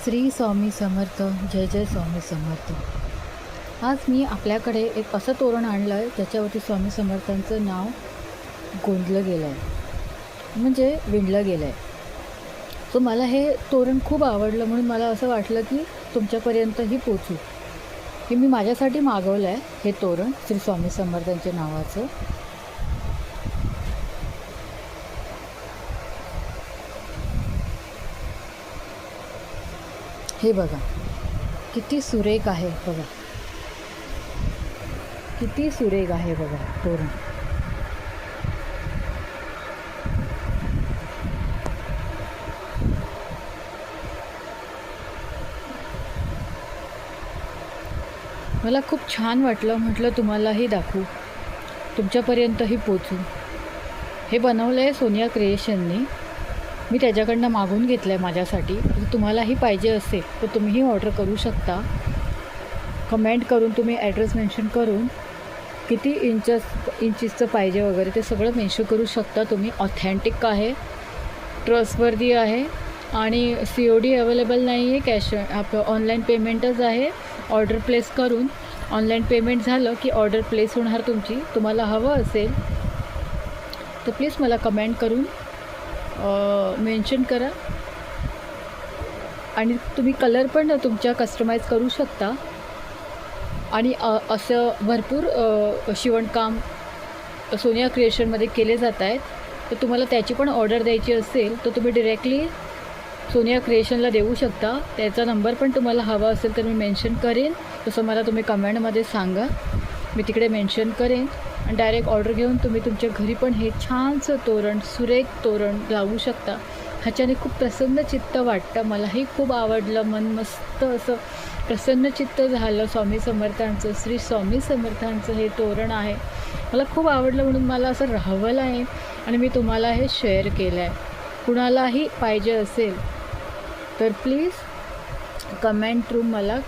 श्री स्वामी समर्थ. जय जय स्वामी समर्थ. आज मी आपल्याकडे एक असं तोरण आणलं आहे ज्याच्यावरती स्वामी समर्थांचं नाव गोंदलं गेलं आहे, म्हणजे विणलं गेलं आहे. सो मला हे तोरण खूप आवडलं, म्हणून मला असं वाटलं की तुमच्यापर्यंतही पोचू. हे मी माझ्यासाठी मागवलं आहे, हे तोरण श्री स्वामी समर्थांच्या नावाचं. हे बघा किती सुरेख आहे, बघा किती सुरेख आहे बघा तोरण. मला खूप छान वाटलं, म्हटलं तुम्हालाही दाखवू, तुमच्यापर्यंतही पोचू. हे बनवलं आहे सोनिया क्रिएशननी. मी त्याच्याकडनं मागून घेतलं आहे माझ्यासाठी. जर तुम्हालाही पाहिजे असेल तर तुम्हीही ऑर्डर करू शकता. कमेंट करून तुम्ही ॲड्रेस मेन्शन करून किती इंचीसचं पाहिजे वगैरे ते सगळं मेन्शन करू शकता तुम्ही. ऑथेंटिक आहे, ट्रस्टवर्दी आहे आणि COD अवेलेबल नाही आहे. कॅश आपलं ऑनलाईन पेमेंटच आहे. ऑर्डर प्लेस करून ऑनलाईन पेमेंट झालं की ऑर्डर प्लेस होणार तुमची. तुम्हाला हवं असेल तर प्लीज मला कमेंट करून मेन्शन करा. आणि तुम्ही कलर पण तुमच्या कस्टमाइज करू शकता. आणि असं भरपूर शिवणकाम सोनिया क्रिएशनमध्ये केले जात आहेत. तर तुम्हाला त्याची पण ऑर्डर द्यायची असेल तर तुम्ही डिरेक्टली सोनिया क्रिएशनला देऊ शकता. त्याचा नंबर पण तुम्हाला हवा असेल तर मी मेन्शन करेन. तसं मला तुम्ही कमेंटमध्ये सांगा, मी तिकडे मेन्शन करेन. आणि डायरेक्ट ऑर्डर घेऊन तुम्ही तुमच्या घरी पण हे छानसं तोरण, सुरेख तोरण लावू शकता. ह्याच्याने खूप प्रसन्न चित्त वाटतं. मलाही खूप आवडलं. मन मस्त असं प्रसन्न चित्त झालं. स्वामी समर्थांचं, श्री स्वामी समर्थांचं हे तोरण आहे. मला खूप आवडलं, म्हणून मला असं राहवलं आहे आणि मी तुम्हाला हे शेअर केलं आहे. कुणालाही पाहिजे असेल तर प्लीज कमेंट थ्रू मला